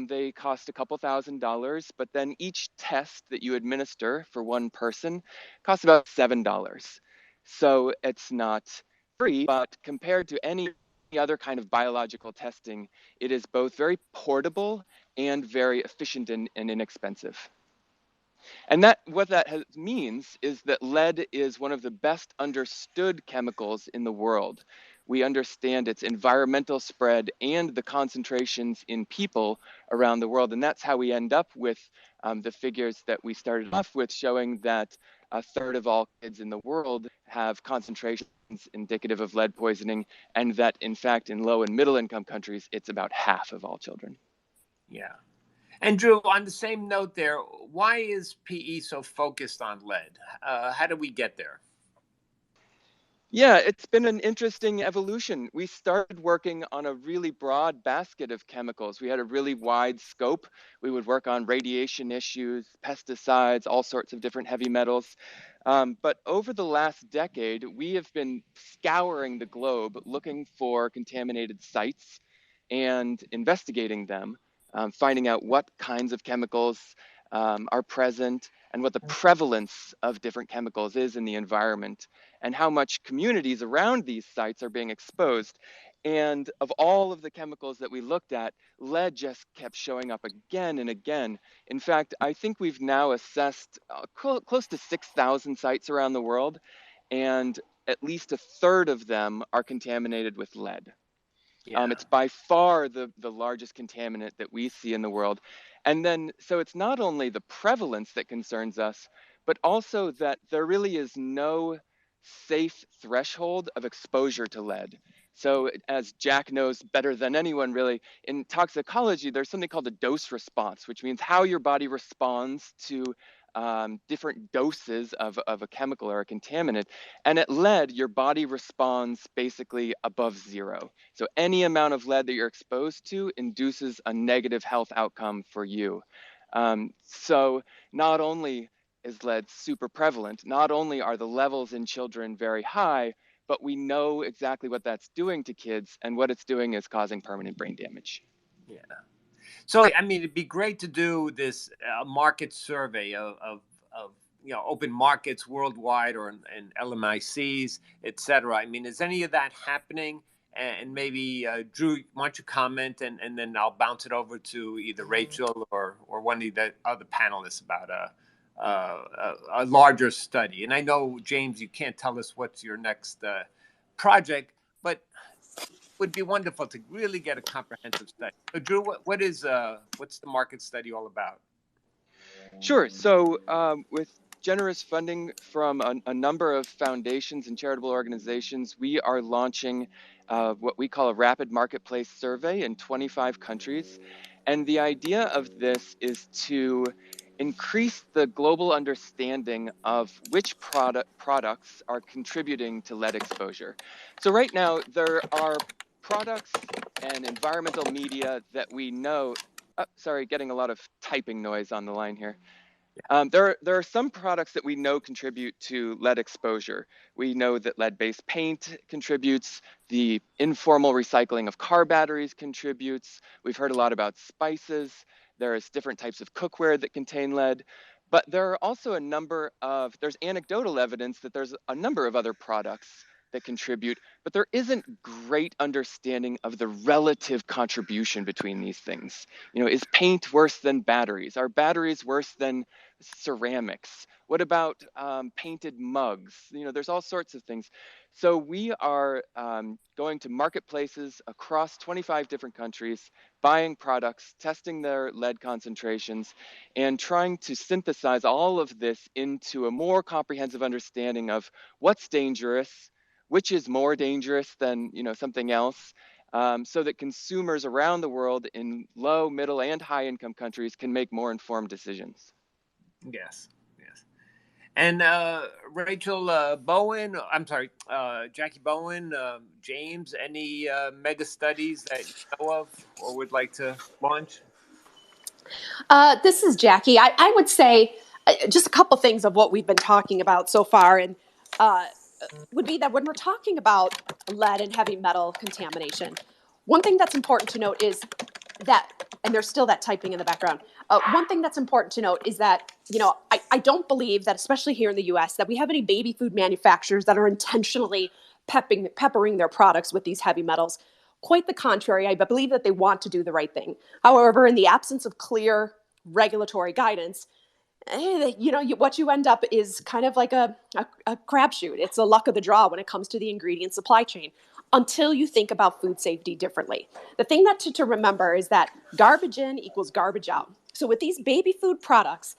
They cost a couple $1,000s, but then each test that you administer for one person costs about $7. So it's not free, but compared to any other kind of biological testing, it is both very portable and very efficient and inexpensive. And what that means is that lead is one of the best understood chemicals in the world. We understand its environmental spread and the concentrations in people around the world. And that's how we end up with the figures that we started off with, showing that a third of all kids in the world have concentrations indicative of lead poisoning, and that in fact in low and middle income countries, it's about half of all children. Yeah. And Drew, on the same note there, why is PE so focused on lead? How did we get there? Yeah, it's been an interesting evolution. We started working on a really broad basket of chemicals. We had a really wide scope. We would work on radiation issues, pesticides, all sorts of different heavy metals. But over the last decade, we have been scouring the globe looking for contaminated sites and investigating them, finding out what kinds of chemicals are present and what the prevalence of different chemicals is in the environment, and how much communities around these sites are being exposed. And of all of the chemicals that we looked at, lead just kept showing up again and again. In fact, I think we've now assessed close to 6,000 sites around the world, and at least a third of them are contaminated with lead. Yeah. It's by far the largest contaminant that we see in the world. And then, so it's not only the prevalence that concerns us, but also that there really is no safe threshold of exposure to lead. So as Jack knows better than anyone really, in toxicology, there's something called a dose response, which means how your body responds to different doses of a chemical or a contaminant. And at lead, your body responds basically above zero. So any amount of lead that you're exposed to induces a negative health outcome for you. So not only is lead super prevalent, not only are the levels in children very high, but we know exactly what that's doing to kids, and what it's doing is causing permanent brain damage. Yeah. So, I mean, it'd be great to do this market survey of open markets worldwide or in LMICs, et cetera. I mean, is any of that happening? And maybe, Drew, why don't you comment, and then I'll bounce it over to either Rachel or one of the other panelists about a larger study. And I know, James, you can't tell us what's your next project, but would be wonderful to really get a comprehensive study. So, Drew, what's the market study all about? Sure. So with generous funding from a number of foundations and charitable organizations, we are launching what we call a rapid marketplace survey in 25 countries. And the idea of this is to increase the global understanding of which products are contributing to lead exposure. So right now, there are products and environmental media that we know. Sorry, getting a lot of typing noise on the line here. There are some products that we know contribute to lead exposure. We know that lead-based paint contributes, the informal recycling of car batteries contributes. We've heard a lot about spices. There's different types of cookware that contain lead. But there are also there's anecdotal evidence that there's a number of other products that contribute, but there isn't great understanding of the relative contribution between these things. Is paint worse than batteries? Are batteries worse than ceramics? What about painted mugs? There's all sorts of things. So we are going to marketplaces across 25 different countries, buying products, testing their lead concentrations, and trying to synthesize all of this into a more comprehensive understanding of what's dangerous, which is more dangerous than something else, so that consumers around the world in low, middle, and high income countries can make more informed decisions. Yes. And Rachel Bowen, I'm sorry, Jackie Bowen, James, any mega studies that you know of or would like to launch? This is Jackie. I would say just a couple things of what we've been talking about so far, and would be that when we're talking about lead and heavy metal contamination, one thing that's important to note is that, and there's still that typing in the background. One thing that's important to note is that, I don't believe that, especially here in the US, that we have any baby food manufacturers that are intentionally peppering their products with these heavy metals. Quite the contrary, I believe that they want to do the right thing. However, in the absence of clear regulatory guidance, what you end up is kind of like a crapshoot. It's a luck of the draw when it comes to the ingredient supply chain, until you think about food safety differently. The thing that to remember is that garbage in equals garbage out. So with these baby food products,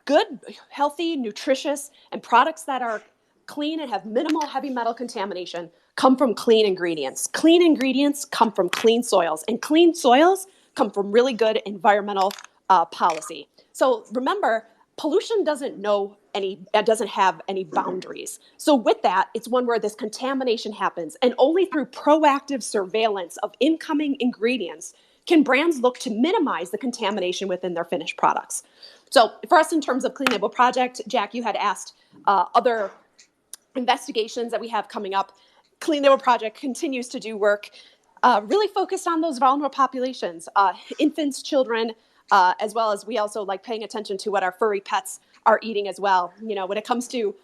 good, healthy, nutritious, and products that are clean and have minimal heavy metal contamination come from clean ingredients. Clean ingredients come from clean soils, and clean soils come from really good environmental policy. So remember, pollution doesn't know any boundaries. So with that, it's one where this contamination happens, and only through proactive surveillance of incoming ingredients can brands look to minimize the contamination within their finished products. So for us, in terms of Clean Label Project, Jack, you had asked other investigations that we have coming up. Clean Label Project continues to do work really focused on those vulnerable populations, infants, children, as well as we also like paying attention to what our furry pets are eating as well. You know, when it comes to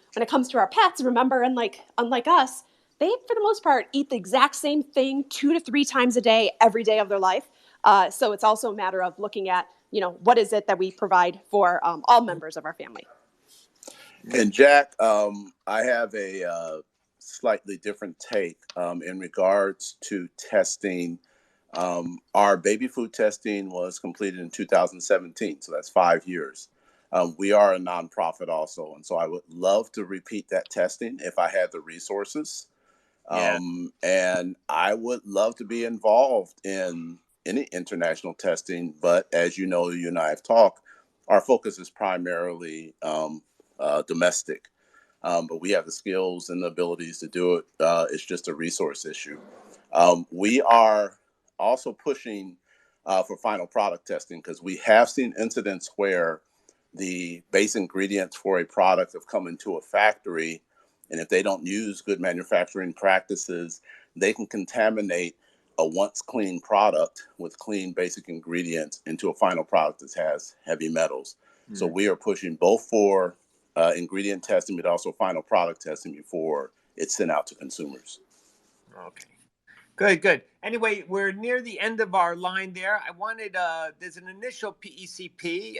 our pets, remember, unlike us, they for the most part eat the exact same thing 2 to 3 times a day, every day of their life. So it's also a matter of looking at, you know, what is it that we provide for all members of our family. And Jack, I have a slightly different take in regards to testing. Our baby food testing was completed in 2017, so that's 5 years. We are a nonprofit also, and so I would love to repeat that testing if I had the resources. Yeah. And I would love to be involved in any international testing, but as you know, you and I have talked, our focus is primarily domestic. But we have the skills and the abilities to do it. It's just a resource issue. We are also pushing for final product testing because we have seen incidents where the base ingredients for a product have come into a factory, and if they don't use good manufacturing practices, they can contaminate a once clean product with clean basic ingredients into a final product that has heavy metals. Mm-hmm. So we are pushing both for ingredient testing, but also final product testing before it's sent out to consumers. Okay. Good. Anyway, we're near the end of our line there. I wanted, there's an initial PECP.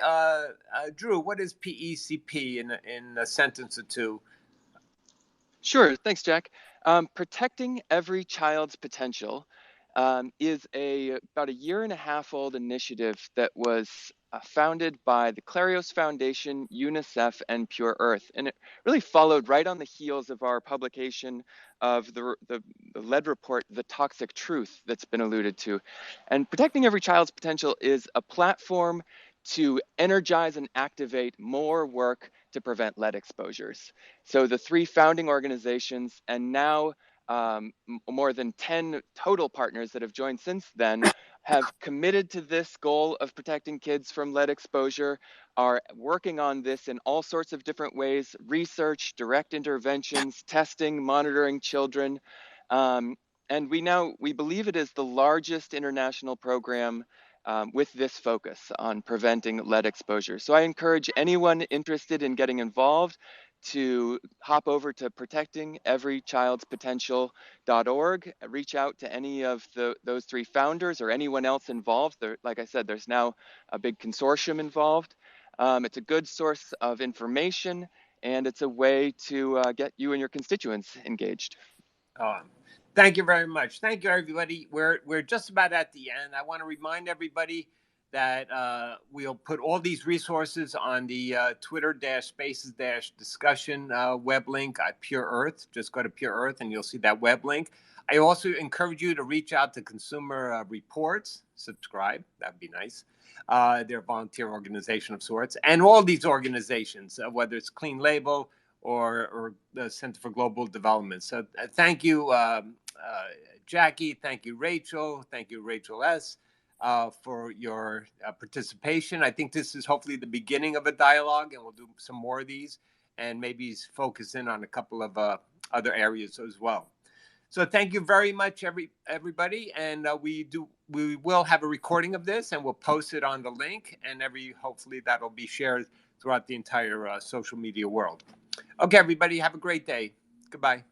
Drew, what is PECP in a sentence or two? Sure. Thanks, Jack. Protecting Every Child's Potential is about a 1.5-year-old initiative that was founded by the Clarios Foundation, UNICEF, and Pure Earth. And it really followed right on the heels of our publication of the lead report, The Toxic Truth, that's been alluded to. And Protecting Every Child's Potential is a platform to energize and activate more work to prevent lead exposures. So the 3 founding organizations, and now more than 10 total partners that have joined since then, have committed to this goal of protecting kids from lead exposure, are working on this in all sorts of different ways: research, direct interventions, testing, monitoring children. And we believe it is the largest international program with this focus on preventing lead exposure. So I encourage anyone interested in getting involved to hop over to protectingeverychildspotential.org, reach out to any of those 3 founders or anyone else involved. Like I said, there's now a big consortium involved. It's a good source of information, and it's a way to get you and your constituents engaged. Thank you very much. Thank you, everybody. We're just about at the end. I want to remind everybody that we'll put all these resources on the Twitter-Spaces-discussion web link at Pure Earth. Just go to Pure Earth and you'll see that web link. I also encourage you to reach out to Consumer Reports, subscribe, that'd be nice. They're a volunteer organization of sorts. And all these organizations, whether it's Clean Label or the Center for Global Development. So thank you, Jackie. Thank you, Rachel. Thank you, Rachel S., for your participation. I think this is hopefully the beginning of a dialogue, and we'll do some more of these and maybe focus in on a couple of other areas as well. So thank you very much, everybody. And we will have a recording of this, and we'll post it on the link, and hopefully that'll be shared throughout the entire social media world. Okay, everybody, have a great day. Goodbye.